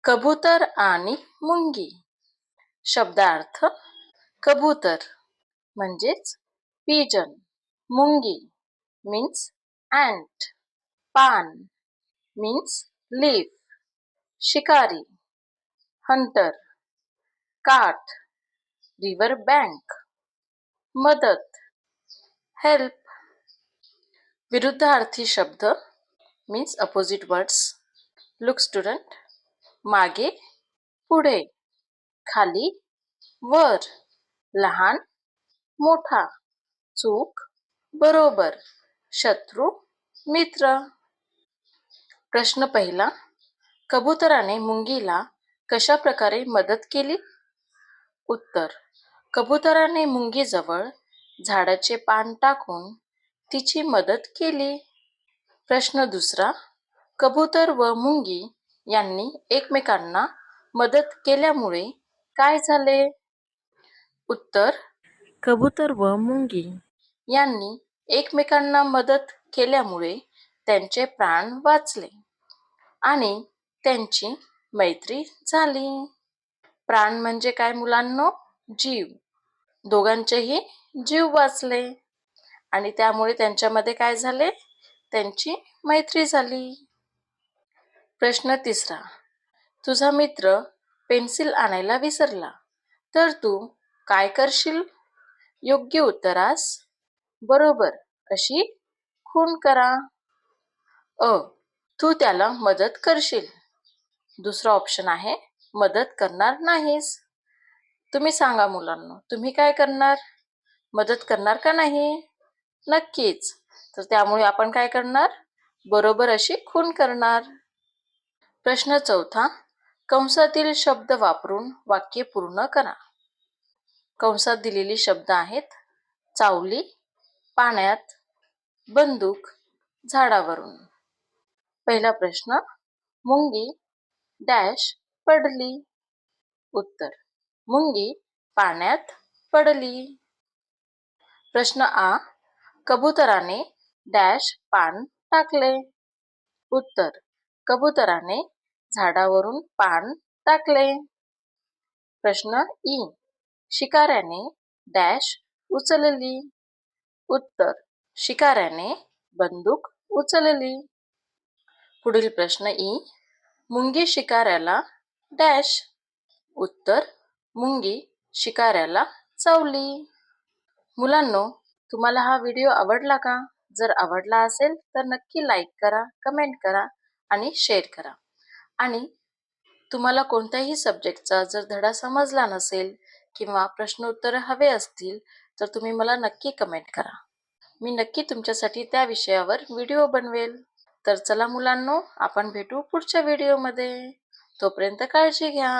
कबूतर आणि मुंगी. शब्दार्थ: कबूतर म्हणजेच पिजन, मुंगी मीन्स ॲन्ट, पान मीन्स लीफ, शिकारी हंटर, काठ रिव्हर बँक, मदत हेल्प. विरुद्धार्थी शब्द means opposite words. Look student: मागे पुढे, खाली वर, लहान मोठा, चूक बरोबर, शत्रू मित्र. प्रश्न पहिला: कबुतराने मुंगीला कशा प्रकारे मदत केली? उत्तर: कबुतराने मुंगीजवळ झाडाचे पान टाकून तिची मदत केली. प्रश्न दुसरा: कबूतर व मुंगी यांनी एकमेकांना मदत केल्यामुळे काय झाले? उत्तर: कबूतर व मुंगी यांनी एकमेकांना मदत केल्यामुळे त्यांचे प्राण वाचले आणि त्यांची मैत्री झाली. प्राण म्हणजे काय मुलांनो? जीव. दोघांचेही जीव वाचले आणि त्यामुळे त्यांच्यामध्ये काय झाले? त्यांची मैत्री झाली. प्रश्न तिसरा: तुझा मित्र पेन्सिल आणायला विसरला तर तू काय करशील? योग्य उत्तरास बरोबर अशी खूण करा. अ. तू त्याला मदत करशील. दुसरा ऑप्शन आहे मदत करणार नाहीस. तुम्ही सांगा मुलांनो, तुम्ही काय करणार? मदत करणार का नाही? नक्कीच. तर त्यामुळे आपण काय करणार? बरोबर अशी खूण करणार. प्रश्न चौथा: कंसातील शब्द वापरून वाक्य पूर्ण करा. कंसात दिलेली शब्द आहेत: चावली, पाण्यात, बंदूक, झाडावरून. पहिला प्रश्न: मुंगी डॅश पडली. उत्तर: मुंगी पाण्यात पडली. प्रश्न आ: कबुतराने डॅश पान टाकले. उत्तर: कबुतराने झाडावरून पान टाकले. प्रश्न ई: शिकाऱ्याने डॅश उचलली. उत्तर: शिकाऱ्याने बंदूक उचलली. पुढील प्रश्न ई: मुंगी शिकाऱ्याला डॅश. उत्तर: मुंगी शिकाऱ्याला चावली. मुलांनो, तुम्हाला हा व्हिडिओ आवडला का? जर आवडला असेल तर नक्की लाईक करा, कमेंट करा आणि शेअर करा. आणि तुम्हाला कोणत्याही सब्जेक्टचा जर धडा समजला नसेल किंवा प्रश्नोत्तर हवे असतील तर तुम्ही मला नक्की कमेंट करा. मी नक्की तुमच्यासाठी त्या विषयावर व्हिडिओ बनवेल. तर चला मुलांनो, आपण भेटू पुढच्या व्हिडिओमध्ये. तोपर्यंत काळजी घ्या.